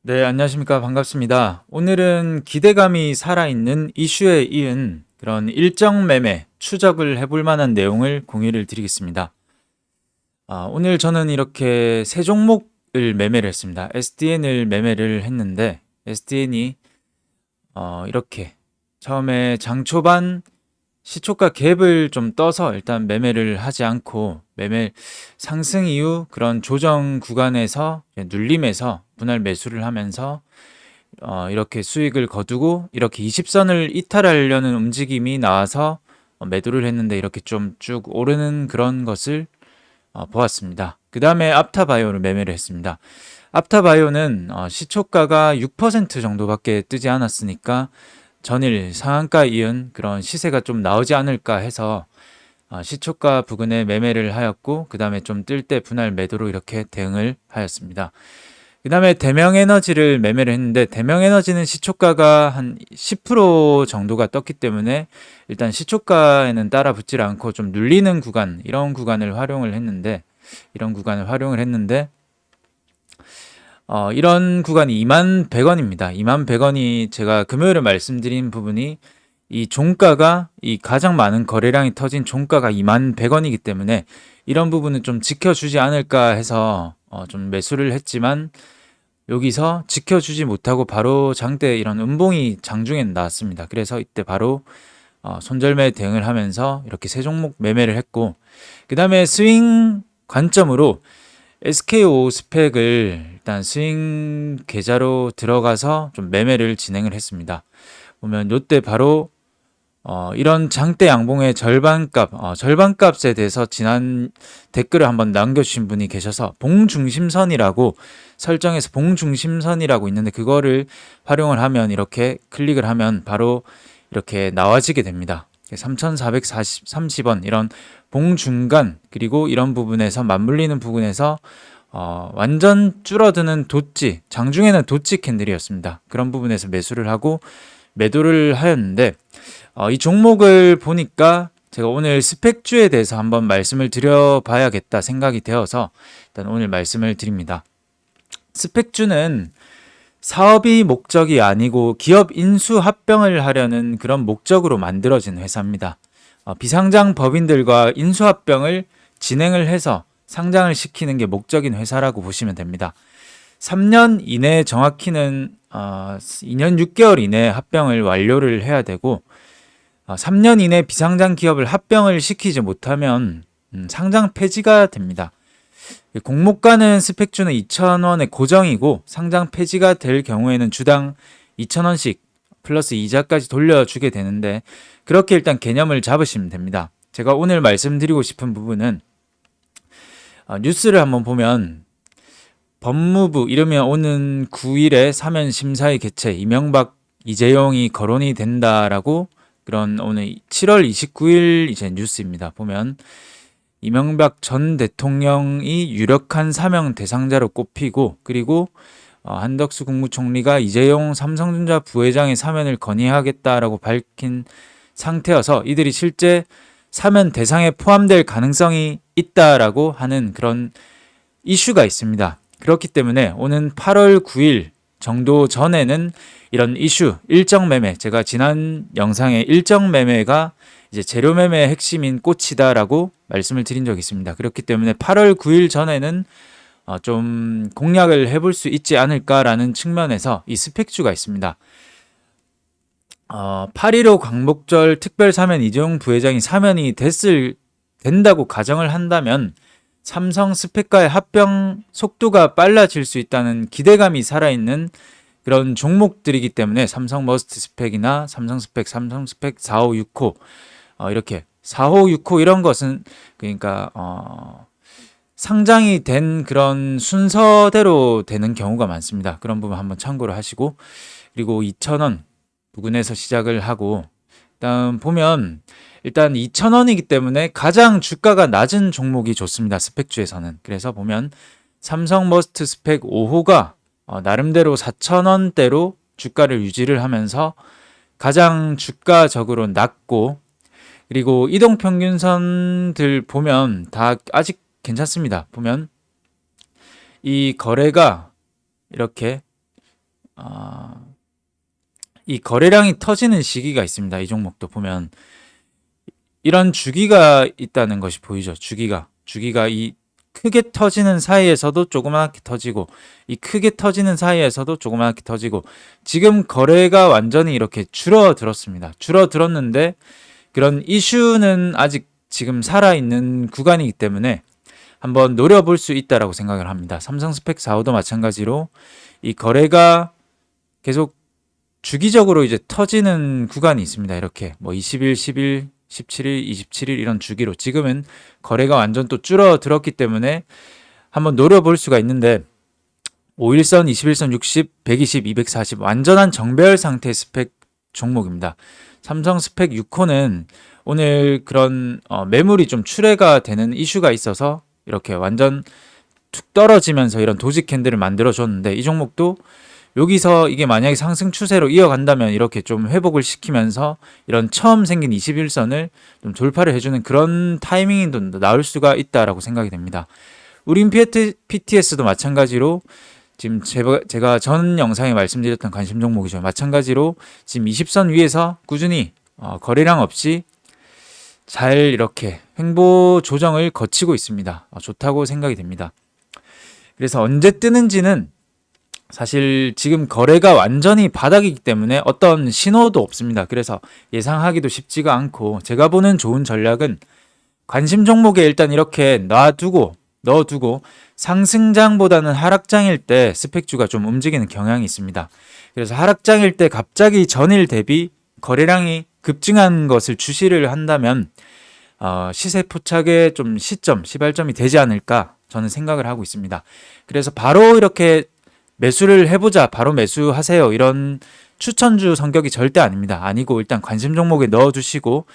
네, 안녕하십니까. 반갑습니다. 오늘은 기대감이 살아있는 이슈에 이은 그런 일정 매매, 추적을 해볼 만한 내용을 공유를 드리겠습니다. 오늘 저는 이렇게 세 종목을 매매를 했습니다. SDN을 매매를 했는데, SDN이 이렇게 처음에 장 초반 시초가 갭을 좀 떠서 일단 매매를 하지 않고 매매 상승 이후 그런 조정 구간에서 눌림에서 분할 매수를 하면서 이렇게 수익을 거두고 이렇게 20선을 이탈하려는 움직임이 나와서 매도를 했는데 이렇게 좀 쭉 오르는 그런 것을 보았습니다. 그 다음에 앞타바이오를 매매를 했습니다. 앞타바이오는 시초가가 6% 정도밖에 뜨지 않았으니까 전일 상한가 이은 그런 시세가 좀 나오지 않을까 해서 시초가 부근에 매매를 하였고 그 다음에 좀 뜰 때 분할 매도로 이렇게 대응을 하였습니다. 그 다음에 대명에너지를 매매를 했는데 대명에너지는 시초가가 한 10% 정도가 떴기 때문에 일단 시초가에는 따라 붙질 않고 좀 눌리는 구간 이런 구간을 활용을 했는데 이런 구간이 21,100원입니다. 21,100원이 제가 금요일에 말씀드린 부분이 이 종가가 이 가장 많은 거래량이 터진 종가가 21,100원이기 때문에 이런 부분은 좀 지켜주지 않을까 해서 좀 매수를 했지만 여기서 지켜주지 못하고 바로 장대 이런 음봉이 장중에 나왔습니다. 그래서 이때 바로 손절매 대응을 하면서 이렇게 세 종목 매매를 했고 그 다음에 스윙 관점으로 SKO 스펙을 일단 스윙 계좌로 들어가서 좀 매매를 진행을 했습니다. 보면 요때 바로 이런 장대 양봉의 절반값에 대해서 지난 댓글을 한번 남겨주신 분이 계셔서 봉중심선이라고 설정해서 봉중심선이라고 있는데 그거를 활용을 하면 이렇게 클릭을 하면 바로 이렇게 나와지게 됩니다. 3,430원 이런 봉중간 그리고 이런 부분에서 맞물리는 부분에서 완전 줄어드는 도치 장중에는 도치 캔들이었습니다. 그런 부분에서 매수를 하고 매도를 하였는데 이 종목을 보니까 제가 오늘 스펙주에 대해서 한번 말씀을 드려봐야겠다 생각이 되어서 일단 오늘 말씀을 드립니다. 스펙주는 사업이 목적이 아니고 기업 인수 합병을 하려는 그런 목적으로 만들어진 회사입니다. 비상장 법인들과 인수 합병을 진행을 해서 상장을 시키는 게 목적인 회사라고 보시면 됩니다. 3년 이내 정확히는 2년 6개월 이내 합병을 완료를 해야 되고 3년 이내 비상장 기업을 합병을 시키지 못하면 상장 폐지가 됩니다. 공모가는 스펙주는 2,000원의 고정이고 상장 폐지가 될 경우에는 주당 2,000원씩 플러스 이자까지 돌려주게 되는데 그렇게 일단 개념을 잡으시면 됩니다. 제가 오늘 말씀드리고 싶은 부분은 뉴스를 한번 보면 법무부 이르면 오는 9일에 사면 심사의 개최 이명박 이재용이 거론이 된다라고 그런 오늘 7월 29일 이제 뉴스입니다. 보면 이명박 전 대통령이 유력한 사명 대상자로 꼽히고 그리고 한덕수 국무총리가 이재용 삼성전자 부회장의 사면을 건의하겠다라고 밝힌 상태여서 이들이 실제 사면 대상에 포함될 가능성이 있다라고 하는 그런 이슈가 있습니다. 그렇기 때문에 오는 8월 9일 정도 전에는 이런 이슈, 일정 매매, 제가 지난 영상에 일정 매매가 이제 재료 매매의 핵심인 꽃이다라고 말씀을 드린 적이 있습니다. 그렇기 때문에 8월 9일 전에는 좀 공략을 해볼 수 있지 않을까라는 측면에서 이 스펙주가 있습니다. 8.15 광복절 특별 사면 이재용 부회장이 사면이 된다고 가정을 한다면 삼성 스펙과의 합병 속도가 빨라질 수 있다는 기대감이 살아있는 그런 종목들이기 때문에 삼성 머스트 스펙이나 삼성 스펙 4호 6호 이렇게 4호 6호 이런 것은 그러니까 상장이 된 그런 순서대로 되는 경우가 많습니다. 그런 부분 한번 참고를 하시고 그리고 2,000원 부근에서 시작을 하고 일단 보면 일단 2,000원이기 때문에 가장 주가가 낮은 종목이 좋습니다. 스펙주에서는. 그래서 보면 삼성 머스트 스펙 5호가 나름대로 4,000원대로 주가를 유지를 하면서 가장 주가적으로 낮고 그리고 이동평균선들 보면 다 아직 괜찮습니다. 보면 이 거래가 이렇게 이 거래량이 터지는 시기가 있습니다. 이 종목도 보면 이런 주기가 있다는 것이 보이죠. 주기가 이 크게 터지는 사이에서도 조그맣게 터지고, 이 크게 터지는 사이에서도 조그맣게 터지고, 지금 거래가 완전히 이렇게 줄어들었습니다. 줄어들었는데 그런 이슈는 아직 지금 살아있는 구간이기 때문에 한번 노려볼 수 있다라고 생각을 합니다. 삼성 스펙 4호도 마찬가지로 이 거래가 계속 주기적으로 이제 터지는 구간이 있습니다. 이렇게 뭐 20일, 10일, 17일, 27일 이런 주기로 지금은 거래가 완전 또 줄어들었기 때문에 한번 노려볼 수가 있는데 5일선, 21선, 60, 120, 240 완전한 정배열 상태의 스펙 종목입니다. 삼성 스펙 6호는 오늘 그런 매물이 좀 출회가 되는 이슈가 있어서 이렇게 완전 툭 떨어지면서 이런 도지 캔들을 만들어 줬는데, 이 종목도 여기서 이게 만약에 상승 추세로 이어간다면 이렇게 좀 회복을 시키면서 이런 처음 생긴 21선을 좀 돌파를 해주는 그런 타이밍이 좀 나올 수가 있다라고 생각이 됩니다. 우린 PTS도 마찬가지로 지금 제가 전 영상에 말씀드렸던 관심 종목이죠. 마찬가지로 지금 20선 위에서 꾸준히 거래량 없이 잘 이렇게 횡보 조정을 거치고 있습니다. 좋다고 생각이 됩니다. 그래서 언제 뜨는지는 사실 지금 거래가 완전히 바닥이기 때문에 어떤 신호도 없습니다. 그래서 예상하기도 쉽지가 않고, 제가 보는 좋은 전략은 관심 종목에 일단 이렇게 넣어두고 상승장보다는 하락장일 때 스펙주가 좀 움직이는 경향이 있습니다. 그래서 하락장일 때 갑자기 전일 대비 거래량이 급증한 것을 주시를 한다면 시세 포착의 좀 시발점이 되지 않을까 저는 생각을 하고 있습니다. 그래서 바로 이렇게 매수를 해보자, 바로 매수하세요, 이런 추천주 성격이 절대 아닙니다. 아니고 일단 관심 종목에 넣어두시고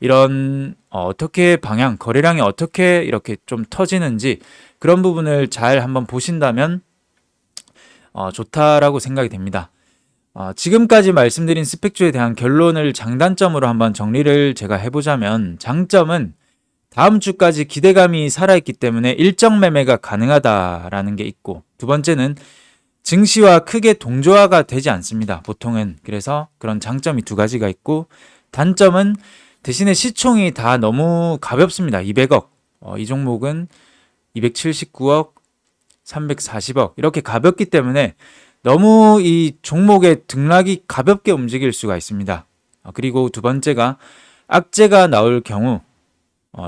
이런 어떻게 방향, 거래량이 어떻게 이렇게 좀 터지는지 그런 부분을 잘 한번 보신다면 좋다라고 생각이 됩니다. 지금까지 말씀드린 스펙주에 대한 결론을 장단점으로 한번 정리를 제가 해보자면, 장점은 다음 주까지 기대감이 살아있기 때문에 일정 매매가 가능하다라는 게 있고, 두 번째는 증시와 크게 동조화가 되지 않습니다, 보통은. 그래서 그런 장점이 두 가지가 있고, 단점은 대신에 시총이 다 너무 가볍습니다. 200억. 이 종목은 279억, 340억 이렇게 가볍기 때문에 너무 이 종목의 등락이 가볍게 움직일 수가 있습니다. 그리고 두 번째가 악재가 나올 경우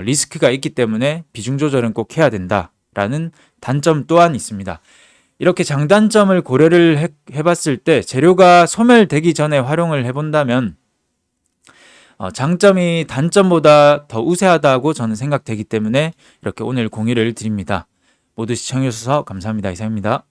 리스크가 있기 때문에 비중 조절은 꼭 해야 된다라는 단점 또한 있습니다. 이렇게 장단점을 고려를 해봤을 때 재료가 소멸되기 전에 활용을 해본다면 장점이 단점보다 더 우세하다고 저는 생각되기 때문에 이렇게 오늘 공유를 드립니다. 모두 시청해주셔서 감사합니다. 이상입니다.